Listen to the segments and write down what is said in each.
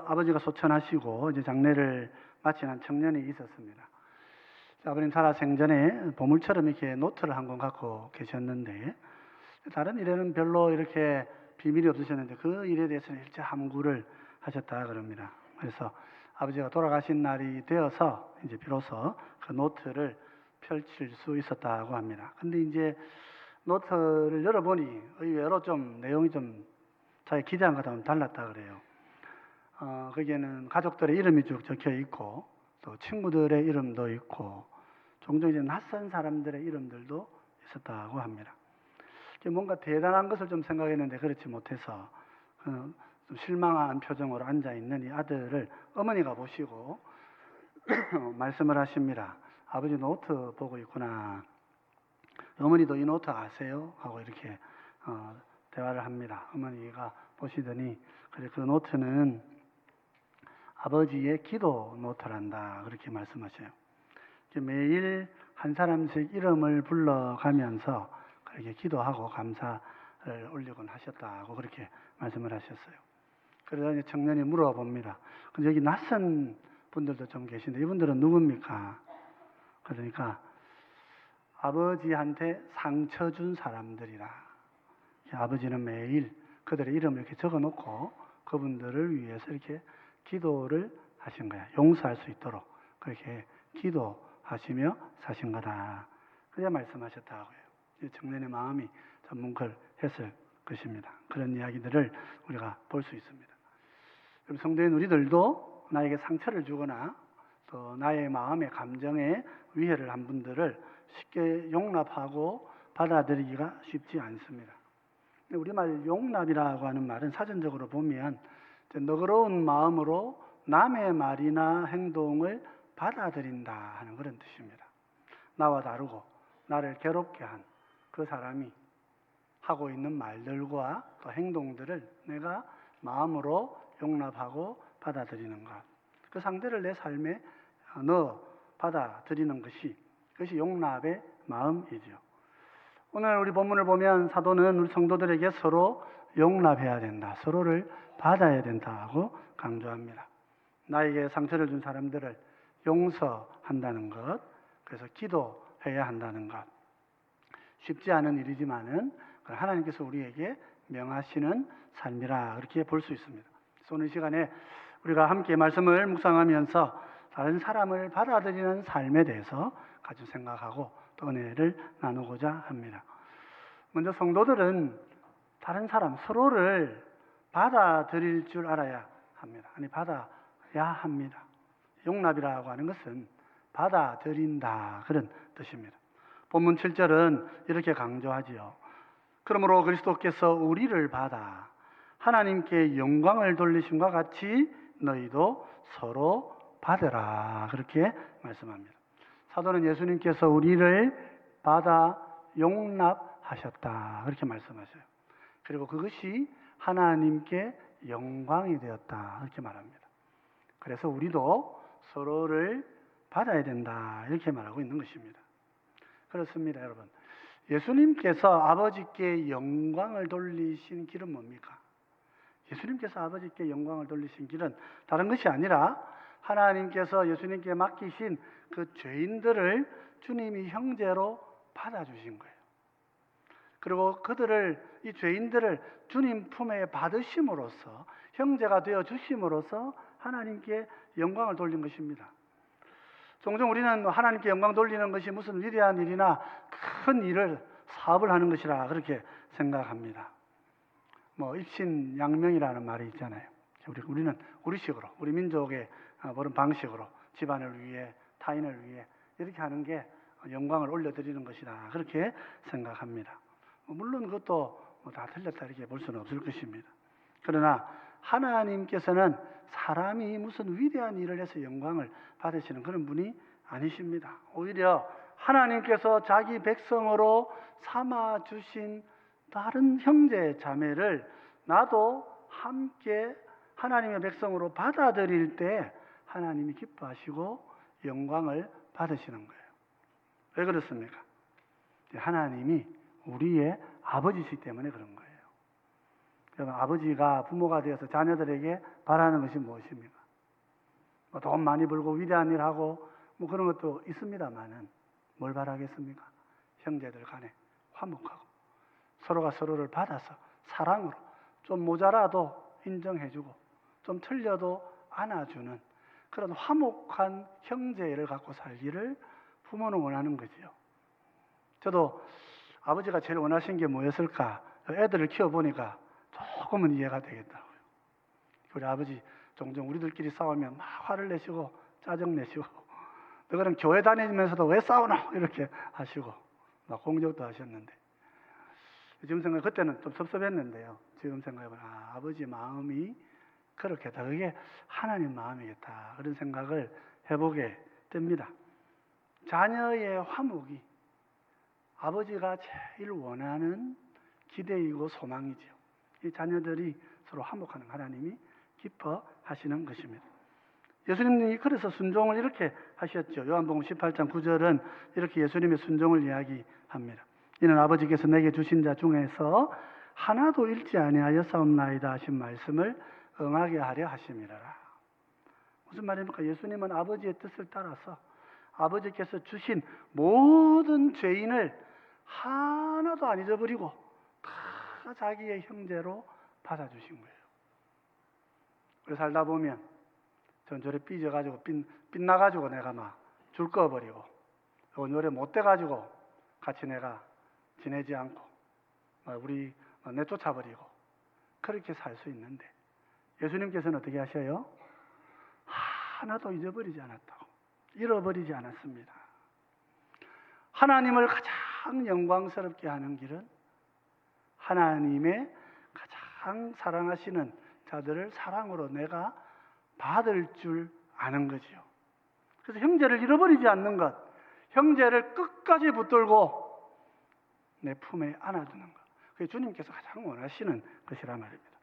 아버지가 소천하시고 이제 장례를 마친 한 청년이 있었습니다. 아버님 살아생전에 보물처럼 이렇게 노트를 한 권 갖고 계셨는데, 다른 일에는 별로 이렇게 비밀이 없으셨는데 그 일에 대해서는 일체 함구를 하셨다 그럽니다. 그래서 아버지가 돌아가신 날이 되어서 이제 비로소 그 노트를 펼칠 수 있었다고 합니다. 근데 이제 노트를 열어보니 의외로 좀 내용이 좀 자기 기대한 것과는 달랐다 그래요. 거기에는 가족들의 이름이 쭉 적혀 있고 또 친구들의 이름도 있고 종종 이제 낯선 사람들의 이름들도 있었다고 합니다. 뭔가 대단한 것을 좀 생각했는데 그렇지 못해서 좀 실망한 표정으로 앉아있는 이 아들을 어머니가 보시고 말씀을 하십니다. 아버지 노트 보고 있구나. 어머니도 이 노트 아세요? 하고 이렇게 대화를 합니다. 어머니가 보시더니 그래, 그 노트는 아버지의 기도 노트란다 그렇게 말씀하셔요. 매일 한 사람씩 이름을 불러가면서 그렇게 기도하고 감사를 올리곤 하셨다고 그렇게 말씀을 하셨어요. 그러다 이제 청년이 물어봅니다. 근데 여기 낯선 분들도 좀 계신데 이분들은 누굽니까? 그러니까 아버지한테 상처 준 사람들이라. 아버지는 매일 그들의 이름을 이렇게 적어 놓고 그분들을 위해서 이렇게 기도를 하신 거야. 용서할 수 있도록 그렇게 기도하시며 사신 거다. 그래 말씀하셨다고요. 청년의 마음이 좀 뭉클했을 것입니다. 그런 이야기들을 우리가 볼 수 있습니다. 그럼 성도인 우리들도 나에게 상처를 주거나 또 나의 마음의 감정에 위해를 한 분들을 쉽게 용납하고 받아들이기가 쉽지 않습니다. 우리말 용납이라고 하는 말은 사전적으로 보면 너그러운 마음으로 남의 말이나 행동을 받아들인다 하는 그런 뜻입니다. 나와 다르고 나를 괴롭게 한 그 사람이 하고 있는 말들과 또 행동들을 내가 마음으로 용납하고 받아들이는 것. 그 상대를 내 삶에 넣어 받아들이는 그것이 용납의 마음이죠. 오늘 우리 본문을 보면 사도는 우리 성도들에게 서로 용납해야 된다. 서로를 받아야 된다고 강조합니다. 나에게 상처를 준 사람들을 용서한다는 것, 그래서 기도해야 한다는 것. 쉽지 않은 일이지만은 하나님께서 우리에게 명하시는 삶이라 그렇게 볼 수 있습니다. 그래서 오늘 시간에 우리가 함께 말씀을 묵상하면서 다른 사람을 받아들이는 삶에 대해서 같이 생각하고 또 은혜를 나누고자 합니다. 먼저 성도들은 다른 사람 서로를 받아들일 줄 알아야 합니다. 아니 받아야 합니다. 용납이라고 하는 것은 받아들인다 그런 뜻입니다. 본문 7절은 이렇게 강조하지요. 그러므로 그리스도께서 우리를 받아 하나님께 영광을 돌리심과 같이 너희도 서로 받으라 그렇게 말씀합니다. 사도는 예수님께서 우리를 받아 용납하셨다 그렇게 말씀하셔요. 그리고 그것이 하나님께 영광이 되었다 이렇게 말합니다. 그래서 우리도 서로를 받아야 된다 이렇게 말하고 있는 것입니다. 그렇습니다, 여러분. 예수님께서 아버지께 영광을 돌리신 길은 뭡니까? 예수님께서 아버지께 영광을 돌리신 길은 다른 것이 아니라 하나님께서 예수님께 맡기신 그 죄인들을 주님이 형제로 받아주신 거예요. 그리고 이 죄인들을 주님 품에 받으심으로써 형제가 되어 주심으로써 하나님께 영광을 돌린 것입니다. 종종 우리는 하나님께 영광 돌리는 것이 무슨 위대한 일이나 큰 일을 사업을 하는 것이라 그렇게 생각합니다. 입신양명이라는 말이 있잖아요. 우리는 우리식으로, 우리 민족의 그런 방식으로 집안을 위해, 타인을 위해 이렇게 하는 게 영광을 올려드리는 것이다 그렇게 생각합니다. 물론 그것도 다 틀렸다 이렇게 볼 수는 없을 것입니다. 그러나 하나님께서는 사람이 무슨 위대한 일을 해서 영광을 받으시는 그런 분이 아니십니다. 오히려 하나님께서 자기 백성으로 삼아주신 다른 형제 자매를 나도 함께 하나님의 백성으로 받아들일 때 하나님이 기뻐하시고 영광을 받으시는 거예요. 왜 그렇습니까? 하나님이 우리의 아버지시기 때문에 그런 거예요. 여러분, 아버지가 부모가 되어서 자녀들에게 바라는 것이 무엇입니까? 뭐 돈 많이 벌고 위대한 일 하고 뭐 그런 것도 있습니다만은 뭘 바라겠습니까? 형제들 간에 화목하고 서로가 서로를 받아서 사랑으로 좀 모자라도 인정해주고 좀 틀려도 안아주는 그런 화목한 형제를 갖고 살기를 부모는 원하는 거지요. 저도 아버지가 제일 원하신 게 뭐였을까? 애들을 키워보니까 조금은 이해가 되겠더라고요. 우리 아버지 종종 우리들끼리 싸우면 막 화를 내시고 짜증 내시고 너희는 교회 다니면서도 왜 싸우노? 이렇게 하시고 막 공격도 하셨는데 지금 생각해 그때는 좀 섭섭했는데요. 지금 생각해보면 아버지 마음이 그렇겠다. 그게 하나님 마음이겠다. 그런 생각을 해보게 됩니다. 자녀의 화목이 아버지가 제일 원하는 기대이고 소망이지요. 이 자녀들이 서로 화목하는 하나님이 기뻐하시는 것입니다. 예수님이 그래서 순종을 이렇게 하셨죠. 요한복음 18장 9절은 이렇게 예수님의 순종을 이야기합니다. 이는 아버지께서 내게 주신 자 중에서 하나도 잃지 아니하였사옵나이다 하신 말씀을 응하게 하려 하심이라. 무슨 말입니까? 예수님은 아버지의 뜻을 따라서 아버지께서 주신 모든 죄인을 하나도 안 잊어버리고 다 자기의 형제로 받아주신 거예요. 그래서 살다 보면 전 저래 삐져가지고 빗나가지고 내가 막 줄 꺼버리고 요래 못돼가지고 같이 내가 지내지 않고 우리 내쫓아버리고 그렇게 살 수 있는데 예수님께서는 어떻게 하셔요? 하나도 잊어버리지 않았다고. 잃어버리지 않았습니다. 하나님을 가장 영광스럽게 하는 길은 하나님의 가장 사랑하시는 자들을 사랑으로 내가 받을 줄 아는 거지요. 그래서 형제를 잃어버리지 않는 것, 형제를 끝까지 붙들고 내 품에 안아주는 것, 그게 주님께서 가장 원하시는 것이란 말입니다.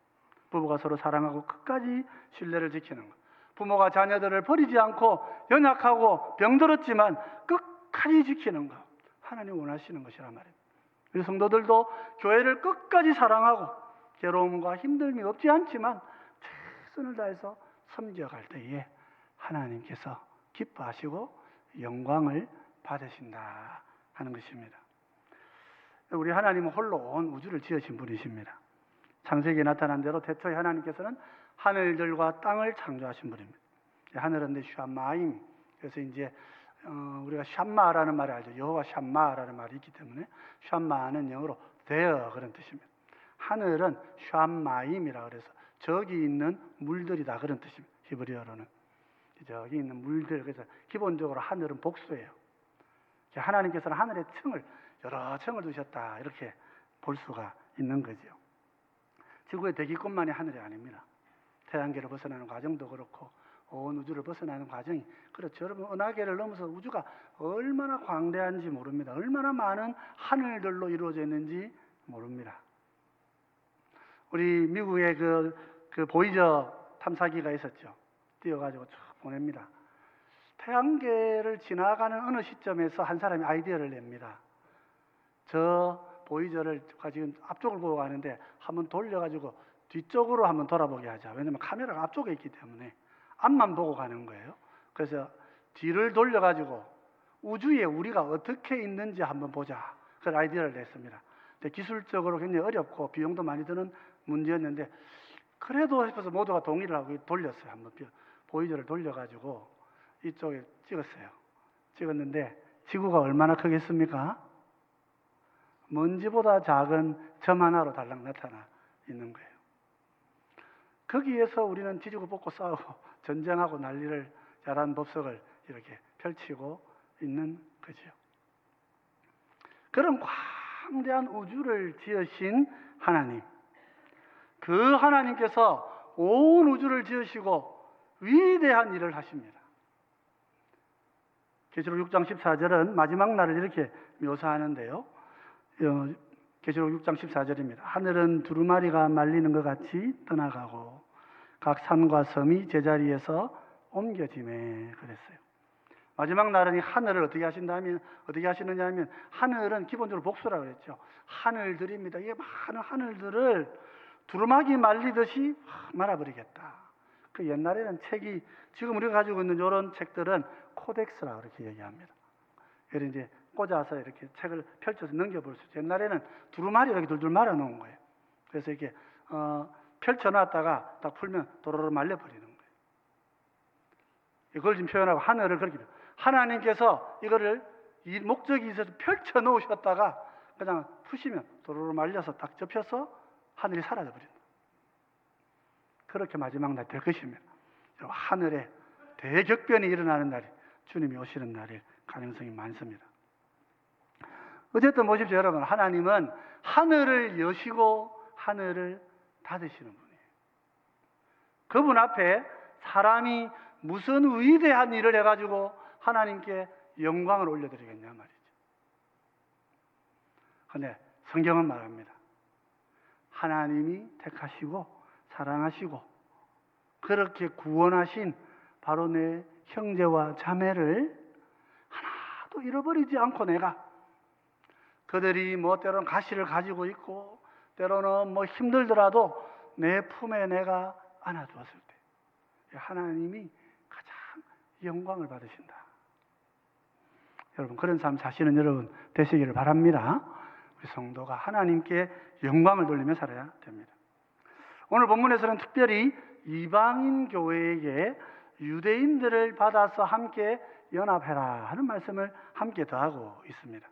부부가 서로 사랑하고 끝까지 신뢰를 지키는 것, 부모가 자녀들을 버리지 않고 연약하고 병들었지만 끝까지 지키는 것, 하나님 원하시는 것이란 말입니다. 우리 성도들도 교회를 끝까지 사랑하고 괴로움과 힘듦이 없지 않지만 최선을 다해서 섬겨갈 때에 하나님께서 기뻐하시고 영광을 받으신다 하는 것입니다. 우리 하나님은 홀로 온 우주를 지으신 분이십니다. 창세기에 나타난 대로 태초에 하나님께서는 하늘들과 땅을 창조하신 분입니다. 하늘은 샤마임, 그래서 이제 우리가 샴마라는 말을 알죠. 여호와 샴마라는 말이 있기 때문에 샴마는 영어로 there 그런 뜻입니다. 하늘은 샴마임이라 그래서 저기 있는 물들이다 그런 뜻입니다. 히브리어로는 저기 있는 물들. 그래서 기본적으로 하늘은 복수예요. 하나님께서는 하늘의 층을 여러 층을 두셨다 이렇게 볼 수가 있는 거죠. 지구의 대기권만이 하늘이 아닙니다. 태양계를 벗어나는 과정도 그렇고 온 우주를 벗어나는 과정이 그렇죠. 여러분 은하계를 넘어서 우주가 얼마나 광대한지 모릅니다. 얼마나 많은 하늘들로 이루어져 있는지 모릅니다. 우리 미국의 그 보이저 탐사기가 있었죠. 띄워가지고 쭉 보냅니다. 태양계를 지나가는 어느 시점에서 한 사람이 아이디어를 냅니다. 저 보이저를 지금 앞쪽을 보고 가는데 한번 돌려가지고 뒤쪽으로 한번 돌아보게 하자. 왜냐하면 카메라가 앞쪽에 있기 때문에 앞만 보고 가는 거예요. 그래서 뒤를 돌려가지고 우주에 우리가 어떻게 있는지 한번 보자. 그런 아이디어를 냈습니다. 근데 기술적으로 굉장히 어렵고 비용도 많이 드는 문제였는데 그래도 싶어서 모두가 동의를 하고 돌렸어요. 한번 보이저를 돌려가지고 이쪽에 찍었어요. 찍었는데 지구가 얼마나 크겠습니까? 먼지보다 작은 점 하나로 달랑 나타나 있는 거예요. 거기에서 우리는 뒤지고 볶고 싸우고 전쟁하고 난리를 야단 법석을 이렇게 펼치고 있는 거죠. 그런 광대한 우주를 지으신 하나님, 그 하나님께서 온 우주를 지으시고 위대한 일을 하십니다. 계시록 6장 14절은 마지막 날을 이렇게 묘사하는데요. 계시록 6장 14절입니다. 하늘은 두루마리가 말리는 것 같이 떠나가고 각 산과 섬이 제자리에서 옮겨지매 그랬어요. 마지막 날은 이 하늘을 어떻게 하시느냐 하면 하늘은 기본적으로 복수라고 그랬죠. 하늘들입니다. 이게 많은 하늘들을 두루마기 말리듯이 말아버리겠다. 그 옛날에는 책이, 지금 우리가 가지고 있는 이런 책들은 코덱스라고 이렇게 얘기합니다. 예를 이제 꽂아서 이렇게 책을 펼쳐서 넘겨볼 수 있죠. 옛날에는 두루마리 이렇게 둘둘 말아 놓은 거예요. 그래서 이렇게 펼쳐놨다가 딱 풀면 도로로 말려버리는 거예요. 이걸 지금 표현하고 하늘을 그렇게, 하나님께서 이거를 이 목적이 있어서 펼쳐 놓으셨다가 그냥 푸시면 도로로 말려서 딱 접혀서 하늘이 사라져 버린다. 그렇게 마지막 날 될 것입니다. 하늘에 대격변이 일어나는 날이 주님이 오시는 날일 가능성이 많습니다. 어쨌든 보십시오, 여러분. 하나님은 하늘을 여시고 하늘을 닫으시는 분이에요. 그분 앞에 사람이 무슨 위대한 일을 해가지고 하나님께 영광을 올려드리겠냐 말이죠. 그런데 성경은 말합니다. 하나님이 택하시고 사랑하시고 그렇게 구원하신 바로 내 형제와 자매를 하나도 잃어버리지 않고 내가, 그들이 뭐 때로는 가시를 가지고 있고 때로는 뭐 힘들더라도 내 품에 내가 안아주었을 때 하나님이 가장 영광을 받으신다. 여러분, 그런 삶 사시는 여러분 되시기를 바랍니다. 우리 성도가 하나님께 영광을 돌리며 살아야 됩니다. 오늘 본문에서는 특별히 이방인 교회에게 유대인들을 받아서 함께 연합해라 하는 말씀을 함께 더하고 있습니다.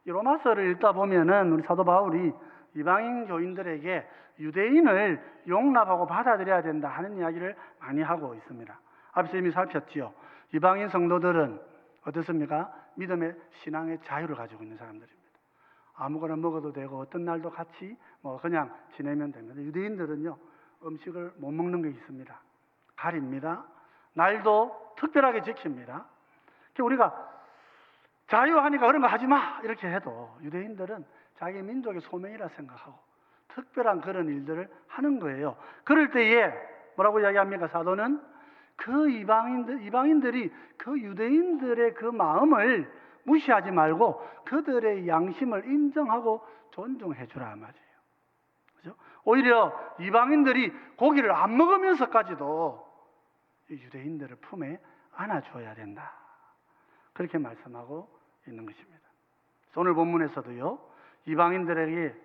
이 로마서를 읽다 보면은 우리 사도 바울이 이방인 교인들에게 유대인을 용납하고 받아들여야 된다 하는 이야기를 많이 하고 있습니다. 앞서 이미 살폈지요. 이방인 성도들은 어떻습니까? 믿음의 신앙의 자유를 가지고 있는 사람들입니다. 아무거나 먹어도 되고 어떤 날도 같이 뭐 그냥 지내면 됩니다. 유대인들은요, 음식을 못 먹는 게 있습니다. 가립니다. 날도 특별하게 지킵니다. 우리가 자유하니까 그런 거 하지 마 이렇게 해도 유대인들은 자기 민족의 소명이라 생각하고 특별한 그런 일들을 하는 거예요. 그럴 때에 뭐라고 이야기합니까? 사도는 그 이방인들이 그 유대인들의 그 마음을 무시하지 말고 그들의 양심을 인정하고 존중해 주라 말이에요. 그죠? 오히려 이방인들이 고기를 안 먹으면서까지도 유대인들을 품에 안아줘야 된다. 그렇게 말씀하고 있는 것입니다. 오늘 본문에서도요, 이방인들에게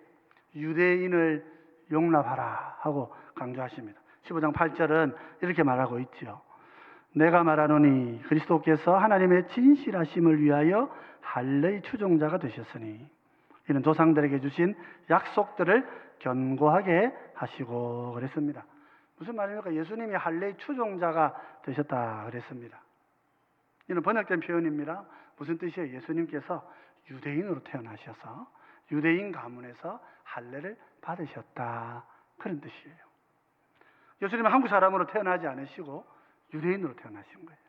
유대인을 용납하라 하고 강조하십니다. 15장 8절은 이렇게 말하고 있죠. 내가 말하노니 그리스도께서 하나님의 진실하심을 위하여 할례의 추종자가 되셨으니 이는 조상들에게 주신 약속들을 견고하게 하시고 그랬습니다. 무슨 말입니까? 예수님이 할례의 추종자가 되셨다 그랬습니다. 이는 번역된 표현입니다. 무슨 뜻이에요? 예수님께서 유대인으로 태어나셔서 유대인 가문에서 할례를 받으셨다 그런 뜻이에요. 예수님은 한국 사람으로 태어나지 않으시고 유대인으로 태어나신 거예요.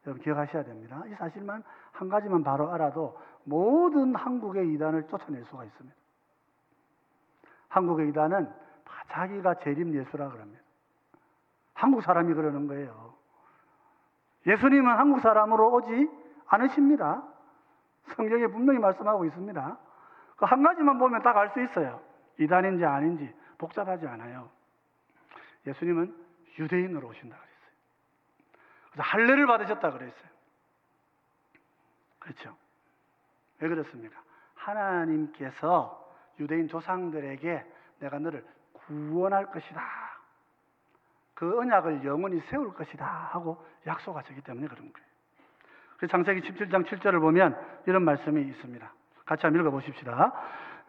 여러분 기억하셔야 됩니다. 이 사실만 한 가지만 바로 알아도 모든 한국의 이단을 쫓아낼 수가 있습니다. 한국의 이단은 자기가 재림 예수라 그럽니다. 한국 사람이 그러는 거예요. 예수님은 한국 사람으로 오지 않으십니다. 성경에 분명히 말씀하고 있습니다. 그 한 가지만 보면 딱 알 수 있어요. 이단인지 아닌지 복잡하지 않아요. 예수님은 유대인으로 오신다 그랬어요. 그래서 할례를 받으셨다 그랬어요. 그렇죠? 왜 그렇습니까? 하나님께서 유대인 조상들에게 내가 너를 구원할 것이다, 그 언약을 영원히 세울 것이다 하고 약속하셨기 때문에 그런 거예요. 그래서 창세기 17장 7절을 보면 이런 말씀이 있습니다. 같이 한번 읽어보십시다.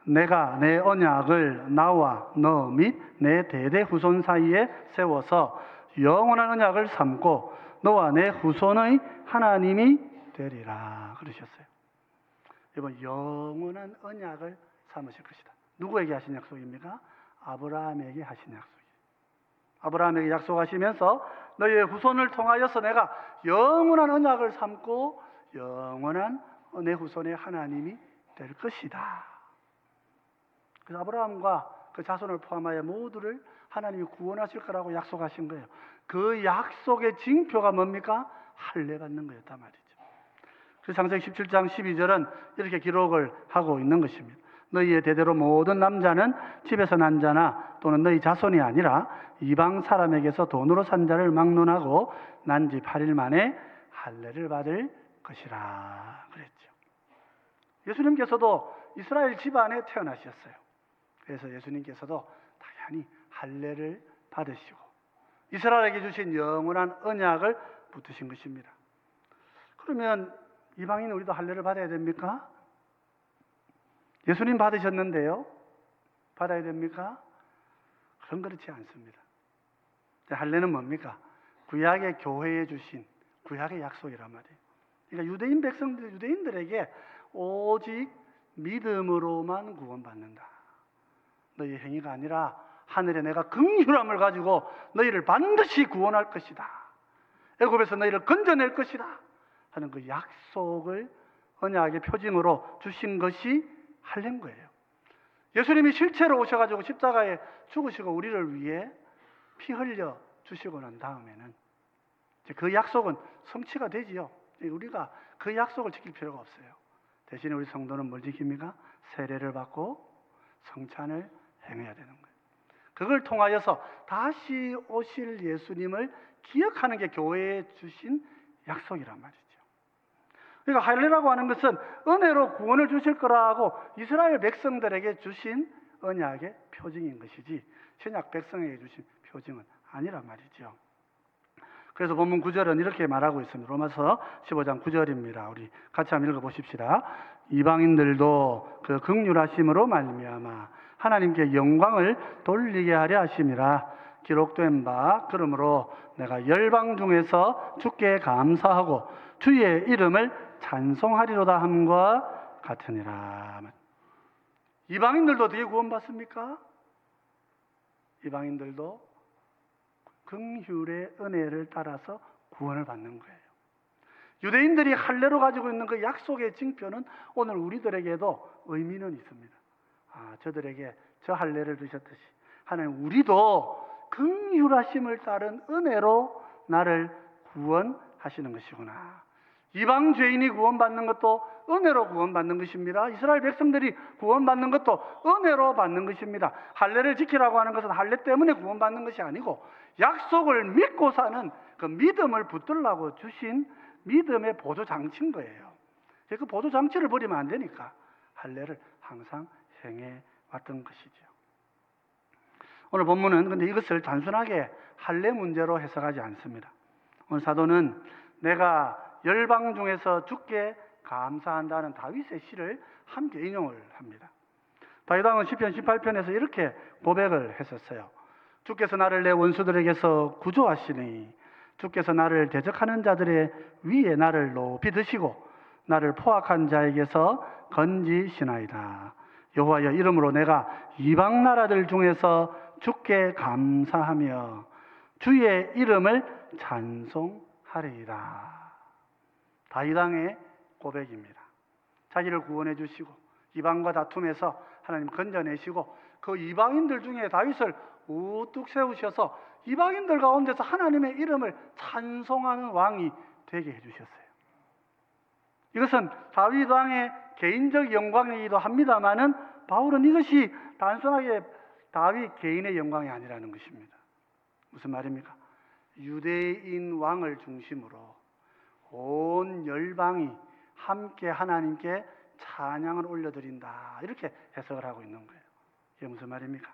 내가 내 언약을 나와 너 및 내 대대 후손 사이에 세워서 영원한 언약을 삼고 너와 내 후손의 하나님이 되리라 그러셨어요. 이번 영원한 언약을 삼으실 것이다. 누구에게 하신 약속입니까? 아브라함에게 하신 약속이에요. 아브라함에게 약속하시면서 너의 후손을 통하여서 내가 영원한 언약을 삼고 영원한 내 후손의 하나님이 될 것이다. 그래서 아브라함과 그 자손을 포함하여 모두를 하나님이 구원하실 거라고 약속하신 거예요. 그 약속의 징표가 뭡니까? 할례 받는 거였단 말이죠. 그래서 창세기 17장 12절은 이렇게 기록을 하고 있는 것입니다. 너희의 대대로 모든 남자는 집에서 난 자나 또는 너희 자손이 아니라 이방 사람에게서 돈으로 산 자를 막론하고 난 지 8일 만에 할례를 받을 것이라 그랬죠. 예수님께서도 이스라엘 집안에 태어나셨어요. 그래서 예수님께서도 당연히 할례를 받으시고 이스라엘에게 주신 영원한 언약을 붙으신 것입니다. 그러면 이방인 우리도 할례를 받아야 됩니까? 예수님 받으셨는데요. 받아야 됩니까? 그런 그렇지 않습니다. 할례는 뭡니까? 구약의 교회에 주신 구약의 약속이란 말이에요. 그러니까 유대인 백성들, 유대인들에게 오직 믿음으로만 구원받는다. 너희 행위가 아니라 하늘에 내가 긍휼함을 가지고 너희를 반드시 구원할 것이다. 애굽에서 너희를 건져낼 것이다. 하는 그 약속을 언약의 표징으로 주신 것이 할례인 거예요. 예수님이 실체로 오셔가지고 십자가에 죽으시고 우리를 위해 피 흘려 주시고 난 다음에는 이제 그 약속은 성취가 되지요. 우리가 그 약속을 지킬 필요가 없어요. 대신에 우리 성도는 뭘 지킵니까? 세례를 받고 성찬을 행해야 되는 거예요. 그걸 통하여서 다시 오실 예수님을 기억하는 게 교회에 주신 약속이란 말이죠. 그러니까 할례라고 하는 것은 은혜로 구원을 주실 거라고 이스라엘 백성들에게 주신 언약의 표징인 것이지 신약 백성에게 주신 표징은 아니란 말이죠. 그래서 본문 9절은 이렇게 말하고 있습니다. 로마서 15장 9절입니다. 우리 같이 한번 읽어보십시다. 이방인들도 그 긍휼하심으로 말미암아 하나님께 영광을 돌리게 하려 하심이라. 기록된 바 그러므로 내가 열방 중에서 주께 감사하고 주의 이름을 찬송하리로다 함과 같으니라. 이방인들도 어떻게 구원받습니까? 이방인들도 긍휼의 은혜를 따라서 구원을 받는 거예요. 유대인들이 할례로 가지고 있는 그 약속의 징표는 오늘 우리들에게도 의미는 있습니다. 저들에게 저 할례를 주셨듯이 하나님 우리도 긍휼하심을 따른 은혜로 나를 구원하시는 것이구나. 이방 죄인이 구원받는 것도 은혜로 구원받는 것입니다. 이스라엘 백성들이 구원받는 것도 은혜로 받는 것입니다. 할례를 지키라고 하는 것은 할례 때문에 구원받는 것이 아니고 약속을 믿고 사는 그 믿음을 붙들라고 주신 믿음의 보조장치인 거예요. 그 보조장치를 버리면 안 되니까 할례를 항상 행해 왔던 것이죠. 오늘 본문은 근데 이것을 단순하게 할례 문제로 해석하지 않습니다. 오늘 사도는 내가 열방 중에서 주께 감사한다는 다윗의 시를 함께 인용을 합니다. 다윗 왕은 시편 18편에서 이렇게 고백을 했었어요. 주께서 나를 내 원수들에게서 구조하시니 주께서 나를 대적하는 자들의 위에 나를 높이 드시고 나를 포악한 자에게서 건지시나이다. 여호와여 이름으로 내가 이방 나라들 중에서 주께 감사하며 주의 이름을 찬송하리이다. 다윗 왕의 고백입니다. 자기를 구원해 주시고 이방과 다툼에서 하나님 건져내시고 그 이방인들 중에 다윗을 우뚝 세우셔서 이방인들 가운데서 하나님의 이름을 찬송하는 왕이 되게 해주셨어요. 이것은 다윗 왕의 개인적 영광이기도 합니다마는 바울은 이것이 단순하게 다윗 개인의 영광이 아니라는 것입니다. 무슨 말입니까? 유대인 왕을 중심으로 온 열방이 함께 하나님께 찬양을 올려드린다. 이렇게 해석을 하고 있는 거예요. 이게 무슨 말입니까?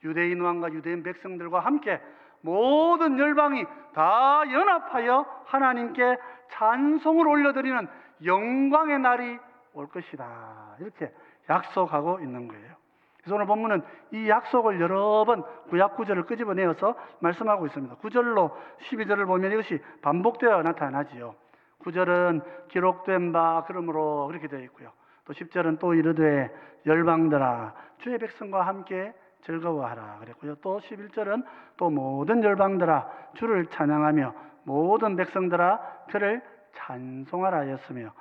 유대인 왕과 유대인 백성들과 함께 모든 열방이 다 연합하여 하나님께 찬송을 올려드리는 영광의 날이 올 것이다. 이렇게 약속하고 있는 거예요. 그래서 오늘 본문은 이 약속을 여러 번 구약 구절을 끄집어내어서 말씀하고 있습니다. 9절로 12절을 보면 이것이 반복되어 나타나지요. 9절은 기록된 바 그러므로 그렇게 되어 있고요. 또 10절은 또 이르되 열방들아 주의 백성과 함께 즐거워하라 그랬고요. 또 11절은 또 모든 열방들아 주를 찬양하며 모든 백성들아 그를 찬송하라 하였으며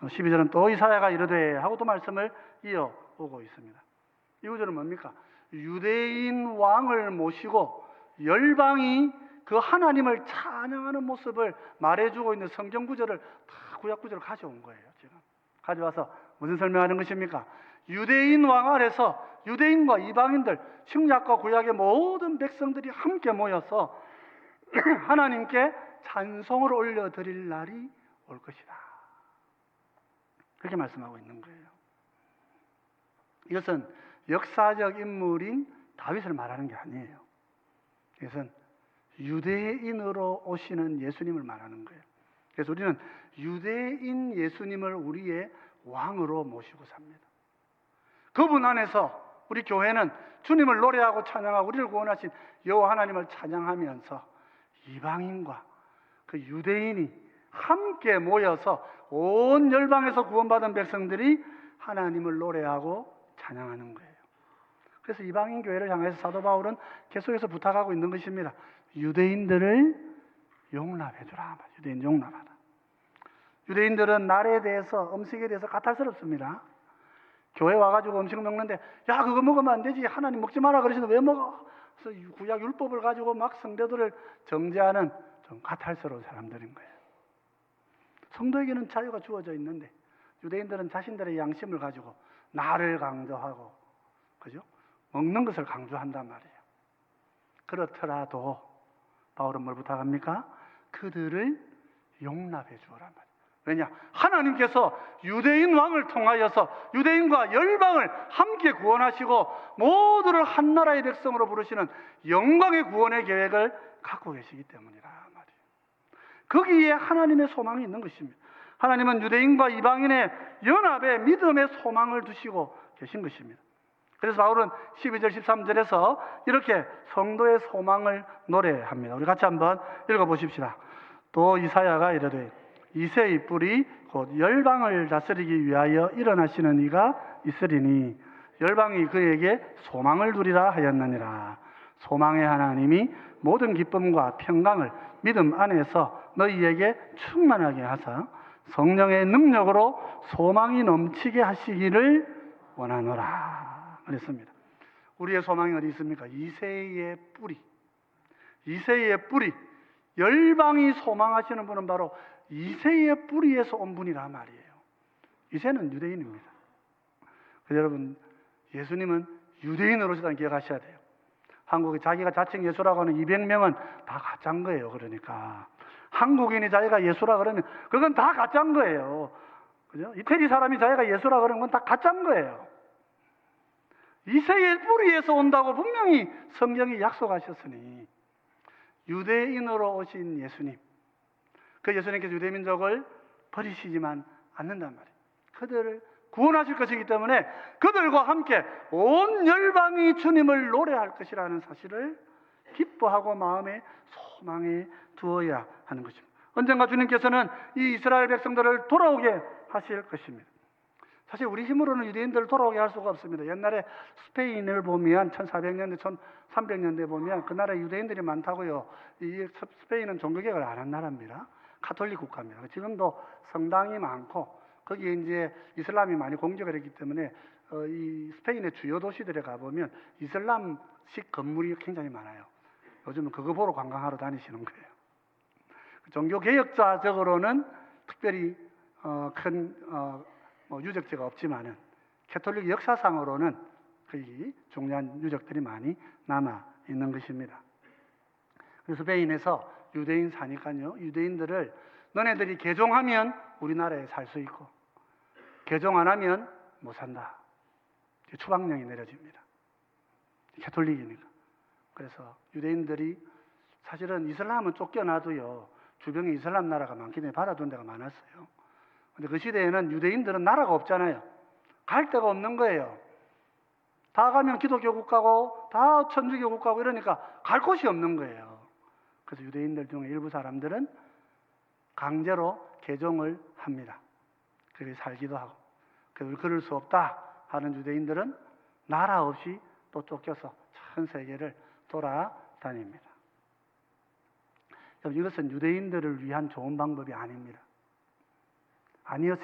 12절은 또 이사야가 이르되 하고 또 말씀을 이어오고 있습니다. 이 구절은 뭡니까? 유대인 왕을 모시고 열방이 그 하나님을 찬양하는 모습을 말해주고 있는 성경 구절을 다 구약 구절을 가져온 거예요. 지금 가져와서 무슨 설명하는 것입니까? 유대인 왕 아래서 유대인과 이방인들, 신약과 구약의 모든 백성들이 함께 모여서 하나님께 찬송을 올려드릴 날이 올 것이다. 그렇게 말씀하고 있는 거예요. 이것은 역사적 인물인 다윗을 말하는 게 아니에요. 이것은 유대인으로 오시는 예수님을 말하는 거예요. 그래서 우리는 유대인 예수님을 우리의 왕으로 모시고 삽니다. 그분 안에서 우리 교회는 주님을 노래하고 찬양하고 우리를 구원하신 여호와 하나님을 찬양하면서 이방인과 그 유대인이 함께 모여서 온 열방에서 구원받은 백성들이 하나님을 노래하고 찬양하는 거예요. 그래서 이방인 교회를 향해서 사도 바울은 계속해서 부탁하고 있는 것입니다. 유대인들을 용납해 주라. 유대인 용납하라. 유대인들은 날에 대해서, 음식에 대해서 까탈스럽습니다. 교회 와가지고 음식 먹는데, 야, 그거 먹으면 안 되지. 하나님 먹지 마라 그러시는데 왜 먹어? 그래서 구약 율법을 가지고 막 성도들을 정죄하는 좀 까탈스러운 사람들인 거예요. 성도에게는 자유가 주어져 있는데 유대인들은 자신들의 양심을 가지고 나를 강조하고, 그죠? 먹는 것을 강조한단 말이에요. 그렇더라도 바울은 뭘 부탁합니까? 그들을 용납해 주어란 말이에요. 왜냐? 하나님께서 유대인 왕을 통하여서 유대인과 열방을 함께 구원하시고 모두를 한 나라의 백성으로 부르시는 영광의 구원의 계획을 갖고 계시기 때문이라 말이에요. 거기에 하나님의 소망이 있는 것입니다. 하나님은 유대인과 이방인의 연합에 믿음의 소망을 두시고 계신 것입니다. 그래서 바울은 12절 13절에서 이렇게 성도의 소망을 노래합니다. 우리 같이 한번 읽어보십시다. 또 이사야가 이르되 이새의 뿔이 곧 열방을 다스리기 위하여 일어나시는 이가 있으리니 열방이 그에게 소망을 두리라 하였느니라. 소망의 하나님이 모든 기쁨과 평강을 믿음 안에서 너희에게 충만하게 하사 성령의 능력으로 소망이 넘치게 하시기를 원하노라 그랬습니다. 우리의 소망이 어디 있습니까? 이새의 뿌리. 이새의 뿌리. 열방이 소망하시는 분은 바로 이새의 뿌리에서 온 분이라 말이에요. 이새는 유대인입니다. 그래서 여러분, 예수님은 유대인으로 오시다는 기억하셔야 돼요. 한국에 자기가 자칭 예수라고 하는 200명은 다 가짜인 거예요. 그러니까 한국인이 자기가 예수라 그러면 그건 다 가짜인 거예요. 그죠? 이태리 사람이 자기가 예수라 그러는 건 다 가짜인 거예요. 이새의 뿌리에서 온다고 분명히 성경이 약속하셨으니 유대인으로 오신 예수님, 그 예수님께서 유대민족을 버리시지만 않는단 말이에요. 그들을 구원하실 것이기 때문에 그들과 함께 온 열방이 주님을 노래할 것이라는 사실을 기뻐하고 마음에 소망에 두어야 하는 것입니다. 언젠가 주님께서는 이 이스라엘 백성들을 돌아오게 하실 것입니다. 사실 우리 힘으로는 유대인들을 돌아오게 할 수가 없습니다. 옛날에 스페인을 보면 1400년대, 1300년대 보면 그 나라에 유대인들이 많다고요. 이 스페인은 종교개혁을 안 한 나라입니다. 가톨릭 국가입니다. 지금도 성당이 많고 거기에 이제 이슬람이 많이 공격을 했기 때문에 이 스페인의 주요 도시들에 가보면 이슬람식 건물이 굉장히 많아요. 요즘은 그거 보러 관광하러 다니시는 거예요. 종교개혁자적으로는 특별히 큰 유적지가 없지만은 가톨릭 역사상으로는 거기 중요한 유적들이 많이 남아 있는 것입니다. 그래서 스페인에서 유대인 사니까요, 유대인들을 너네들이 개종하면 우리나라에 살 수 있고 개종 안 하면 못 산다. 추방령이 내려집니다. 가톨릭이니까. 그래서 유대인들이 사실은 이슬람은 쫓겨나도요, 주변에 이슬람 나라가 많기 때문에 받아둔 데가 많았어요. 근데 그 시대에는 유대인들은 나라가 없잖아요. 갈 데가 없는 거예요. 다 가면 기독교 국가고 다 천주교 국가고 이러니까 갈 곳이 없는 거예요. 그래서 유대인들 중에 일부 사람들은 강제로 개종을 합니다. 그렇게 살기도 하고. 그래서 그럴 수 없다 하는 유대인들은 나라 없이 또 쫓겨서 전 세계를 돌아다닙니다. 이것은 유대인들을 위한 좋은 방법이 아닙니다.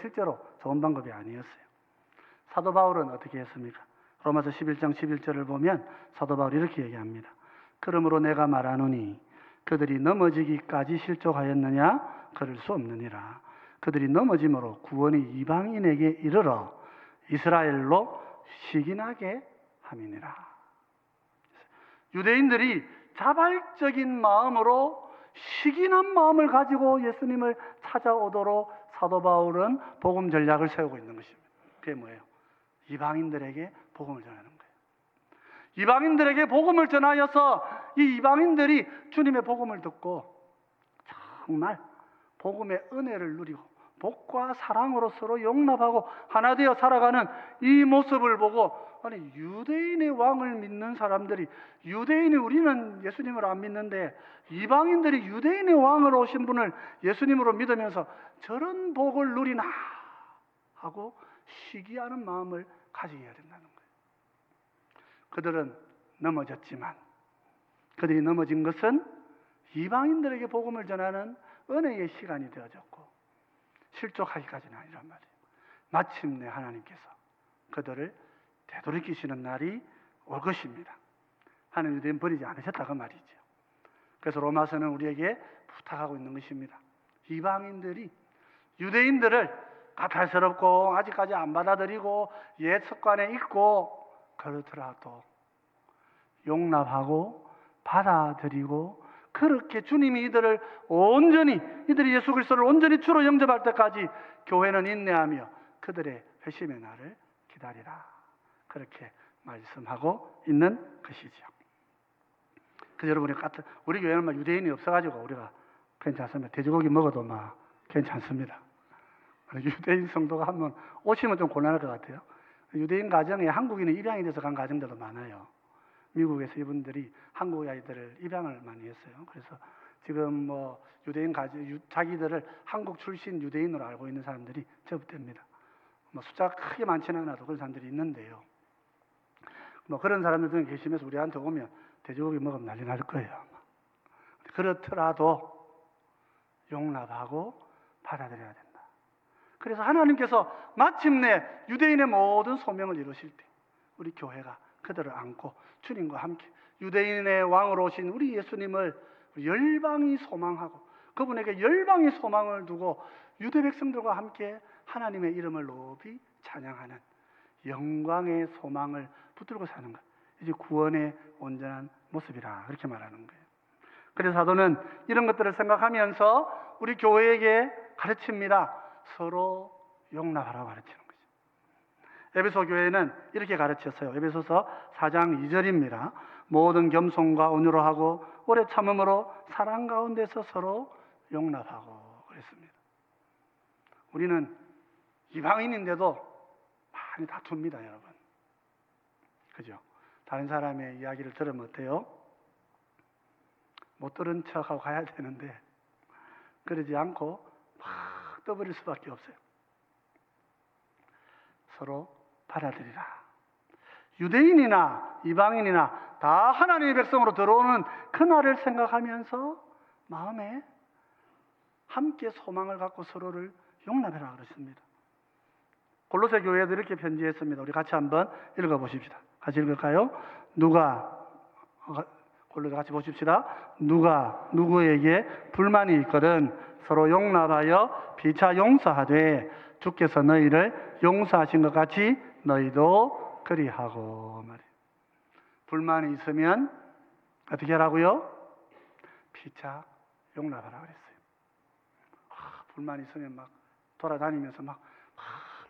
실제로 좋은 방법이 아니었어요. 사도 바울은 어떻게 했습니까? 로마서 11장 11절을 보면 사도 바울이 이렇게 얘기합니다. 그러므로 내가 말하노니 그들이 넘어지기까지 실족하였느냐? 그럴 수 없느니라. 그들이 넘어짐으로 구원이 이방인에게 이르러 이스라엘로 시기나게 함이니라. 유대인들이 자발적인 마음으로 시기난 마음을 가지고 예수님을 찾아오도록 사도 바울은 복음 전략을 세우고 있는 것입니다. 그게 뭐예요? 이방인들에게 복음을 전하는 거예요. 이방인들에게 복음을 전하여서 이 이방인들이 주님의 복음을 듣고 정말 복음의 은혜를 누리고 복과 사랑으로 서로 용납하고 하나 되어 살아가는 이 모습을 보고, 아니 유대인의 왕을 믿는 사람들이, 유대인이 우리는 예수님을 안 믿는데 이방인들이 유대인의 왕으로 오신 분을 예수님으로 믿으면서 저런 복을 누리나 하고 시기하는 마음을 가지게 해야 된다는 거예요. 그들은 넘어졌지만 그들이 넘어진 것은 이방인들에게 복음을 전하는 은혜의 시간이 되어졌고 실족하기까지는 아니란 말이에요. 마침내 하나님께서 그들을 되돌이키시는 날이 올 것입니다. 하나님 유대인 버리지 않으셨다 그 말이죠. 그래서 로마서는 우리에게 부탁하고 있는 것입니다. 이방인들이 유대인들을 까탈스럽고 아직까지 안 받아들이고 옛 습관에 있고 그렇더라도 용납하고 받아들이고 그렇게 주님이 이들을 온전히, 이들이 예수 그리스도를 온전히 주로 영접할 때까지 교회는 인내하며 그들의 회심의 날을 기다리라. 그렇게 말씀하고 있는 것이죠. 그래서 여러분이 우리 교회는 막 유대인이 없어가지고 우리가 괜찮습니다. 돼지고기 먹어도 막 괜찮습니다. 유대인 성도가 한 번 오시면 좀 곤란할 것 같아요. 유대인 가정에 한국인이 입양이 돼서 간 가정들도 많아요. 미국에서 이분들이 한국 아이들을 입양을 많이 했어요. 그래서 지금 뭐 유대인 가정, 자기들을 한국 출신 유대인으로 알고 있는 사람들이 접됩니다. 뭐 숫자가 크게 많지는 않아도 그런 사람들이 있는데요. 뭐 그런 사람들 중에 계시면서 우리한테 오면 돼지고기 먹으면 난리 날 거예요. 아마. 그렇더라도 용납하고 받아들여야 된다. 그래서 하나님께서 마침내 유대인의 모든 소명을 이루실 때 우리 교회가 그들을 안고 주님과 함께 유대인의 왕으로 오신 우리 예수님을 열방이 소망하고 그분에게 열방이 소망을 두고 유대 백성들과 함께 하나님의 이름을 높이 찬양하는 영광의 소망을 붙들고 사는 것, 이제 구원의 온전한 모습이라 그렇게 말하는 거예요. 그래서 사도는 이런 것들을 생각하면서 우리 교회에게 가르칩니다. 서로 용납하라고 가르치는 거죠. 에베소 교회는 이렇게 가르쳤어요. 에베소서 4장 2절입니다. 모든 겸손과 온유로 하고 오래 참음으로 사랑 가운데서 서로 용납하고 그랬습니다. 우리는 이방인인데도 많이 다툽니다, 여러분. 그죠? 다른 사람의 이야기를 들으면 어때요? 못 들은 척하고 가야 되는데 그러지 않고 막 떠버릴 수밖에 없어요. 서로 받아들이라. 유대인이나 이방인이나 다 하나님의 백성으로 들어오는 그날을 생각하면서 마음에 함께 소망을 갖고 서로를 용납해라 그랬습니다. 골로새 교회에도 이렇게 편지했습니다. 우리 같이 한번 읽어보십시다. 같이 읽을까요? 골로새 같이 보십시다. 누가 누구에게 불만이 있거든 서로 용납하여 피차 용서하되 주께서 너희를 용서하신 것 같이 너희도 그리하고 말이에요. 불만이 있으면 어떻게 하라고요? 피차 용납하라 그랬어요. 불만이 있으면 막 돌아다니면서 막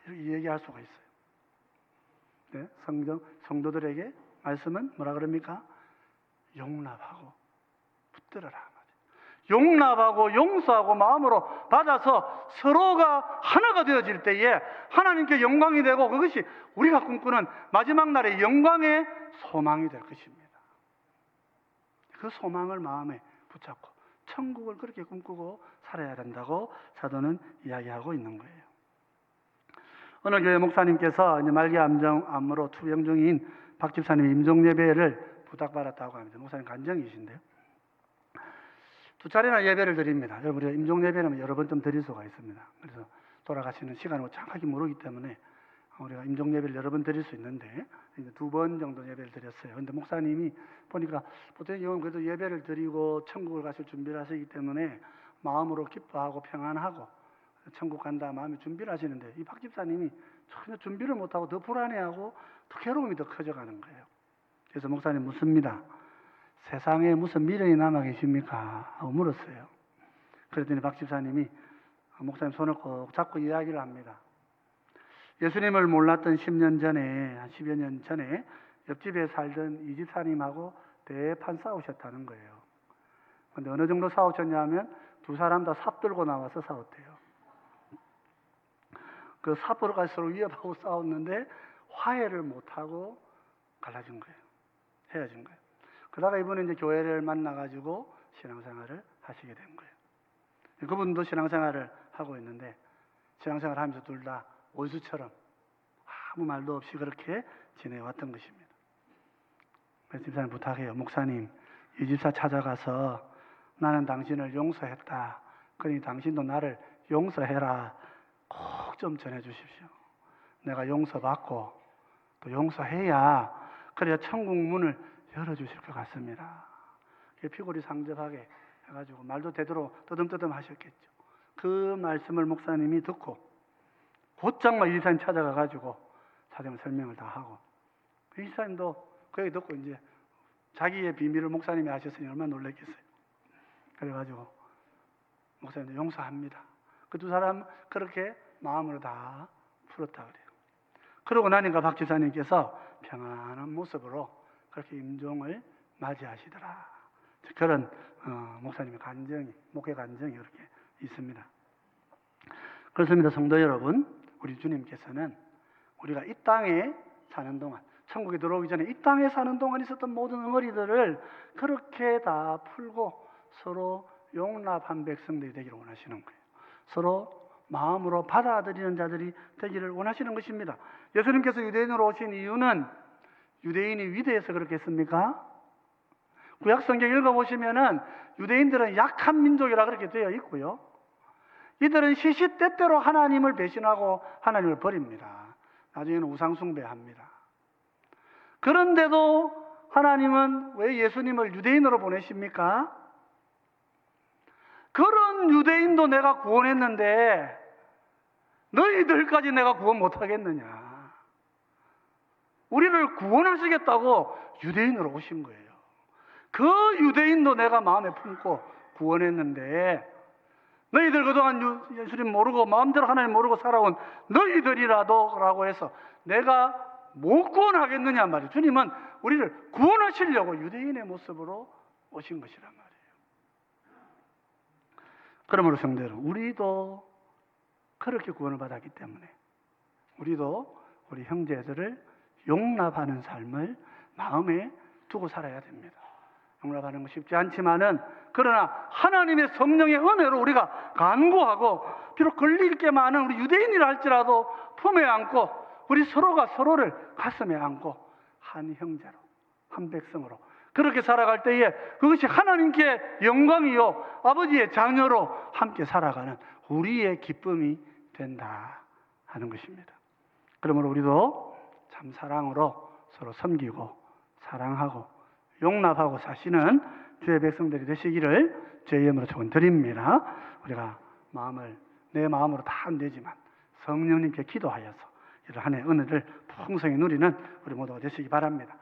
이렇게 얘기할 수가 있어요. 네? 성도들에게 말씀은 뭐라 그럽니까? 용납하고 붙들어라. 용납하고 용서하고 마음으로 받아서 서로가 하나가 되어질 때에 하나님께 영광이 되고 그것이 우리가 꿈꾸는 마지막 날의 영광의 소망이 될 것입니다. 그 소망을 마음에 붙잡고 천국을 그렇게 꿈꾸고 살아야 된다고 사도는 이야기하고 있는 거예요. 어느 교회 목사님께서 이제 말기 암으로 투병 중인 박 집사님의 임종 예배를 부탁받았다고 합니다. 목사님 간증이신데요. 2차례나 예배를 드립니다. 여러분, 우리가 임종 예배는 여러 번 좀 드릴 수가 있습니다. 그래서 돌아가시는 시간을 정확하게 모르기 때문에 우리가 임종 예배를 여러 번 드릴 수 있는데 2번 정도 예배를 드렸어요. 그런데 목사님이 보니까 보통 경우는 그래도 예배를 드리고 천국을 가실 준비를 하시기 때문에 마음으로 기뻐하고 평안하고 천국 간다 마음에 준비를 하시는데 이 박 집사님이 전혀 준비를 못하고 더 불안해하고 더 괴로움이 더 커져가는 거예요. 그래서 목사님 묻습니다. 세상에 무슨 미련이 남아 계십니까? 하고 물었어요. 그랬더니 박 집사님이 목사님 손을 꼭 잡고 이야기를 합니다. 예수님을 몰랐던 10년 전에, 한 10여 년 전에 옆집에 살던 이 집사님하고 대판 싸우셨다는 거예요. 근데 어느 정도 싸우셨냐 하면 두 사람 다 삽 들고 나와서 싸웠대요. 그 삽으로 가서 서로 위협하고 싸웠는데 화해를 못하고 갈라진 거예요. 헤어진 거예요. 그러다가 이번에 이제 교회를 만나가지고 신앙생활을 하시게 된 거예요. 그분도 신앙생활을 하고 있는데 신앙생활을 하면서 둘 다 원수처럼 아무 말도 없이 그렇게 지내왔던 것입니다. 그래서 집사님 부탁해요. 목사님, 이 집사 찾아가서 나는 당신을 용서했다. 그러니 당신도 나를 용서해라. 꼭 좀 전해주십시오. 내가 용서받고 또 용서해야 그래야 천국 문을 열어주실 것 같습니다. 피골이 상접하게 해가지고 말도 되도록 떠듬떠듬 하셨겠죠. 그 말씀을 목사님이 듣고 곧장 이 집사님 찾아가가지고 사정 설명을 다 하고 이 집사님도 그 얘기 듣고 이제 자기의 비밀을 목사님이 아셨으니 얼마나 놀랐겠어요. 그래가지고 목사님도 용서합니다. 그 두 사람 그렇게 마음으로 다 풀었다 그래요. 그러고 나니까 박 집사님께서 평안한 모습으로 그렇게 임종을 맞이하시더라. 그런 목사님의 간정이, 목회 간정이 그렇게 있습니다. 그렇습니다. 성도 여러분, 우리 주님께서는 우리가 이 땅에 사는 동안, 천국에 들어오기 전에 이 땅에 사는 동안 있었던 모든 응어리들을 그렇게 다 풀고 서로 용납한 백성들이 되기를 원하시는 거예요. 서로 마음으로 받아들이는 자들이 되기를 원하시는 것입니다. 예수님께서 유대인으로 오신 이유는 유대인이 위대해서 그렇겠습니까? 구약 성경 읽어보시면은 유대인들은 약한 민족이라 그렇게 되어 있고요. 이들은 시시때때로 하나님을 배신하고 하나님을 버립니다. 나중에는 우상숭배합니다. 그런데도 하나님은 왜 예수님을 유대인으로 보내십니까? 그런 유대인도 내가 구원했는데 너희들까지 내가 구원 못하겠느냐. 우리를 구원하시겠다고 유대인으로 오신 거예요. 그 유대인도 내가 마음에 품고 구원했는데 너희들 그동안 예수님 모르고 마음대로 하나님 모르고 살아온 너희들이라도 라고 해서 내가 못 구원하겠느냐 말이에요. 주님은 우리를 구원하시려고 유대인의 모습으로 오신 것이란 말이에요. 그러므로 성도 여러분, 우리도 그렇게 구원을 받았기 때문에 우리도 우리 형제들을 용납하는 삶을 마음에 두고 살아야 됩니다. 용납하는 건 쉽지 않지만은 그러나 하나님의 성령의 은혜로 우리가 간구하고 비록 걸릴 게 많은 우리 유대인이라 할지라도 품에 안고 우리 서로가 서로를 가슴에 안고 한 형제로 한 백성으로 그렇게 살아갈 때에 그것이 하나님께 영광이요 아버지의 자녀로 함께 살아가는 우리의 기쁨이 된다 하는 것입니다. 그러므로 우리도 참 사랑으로 서로 섬기고 사랑하고 용납하고 사시는 주의 백성들이 되시기를 주의 이름으로 축원드립니다. 우리가 내 마음으로 다 안 되지만 성령님께 기도하여서 이런 한 해 은혜를 풍성히 누리는 우리 모두가 되시기 바랍니다.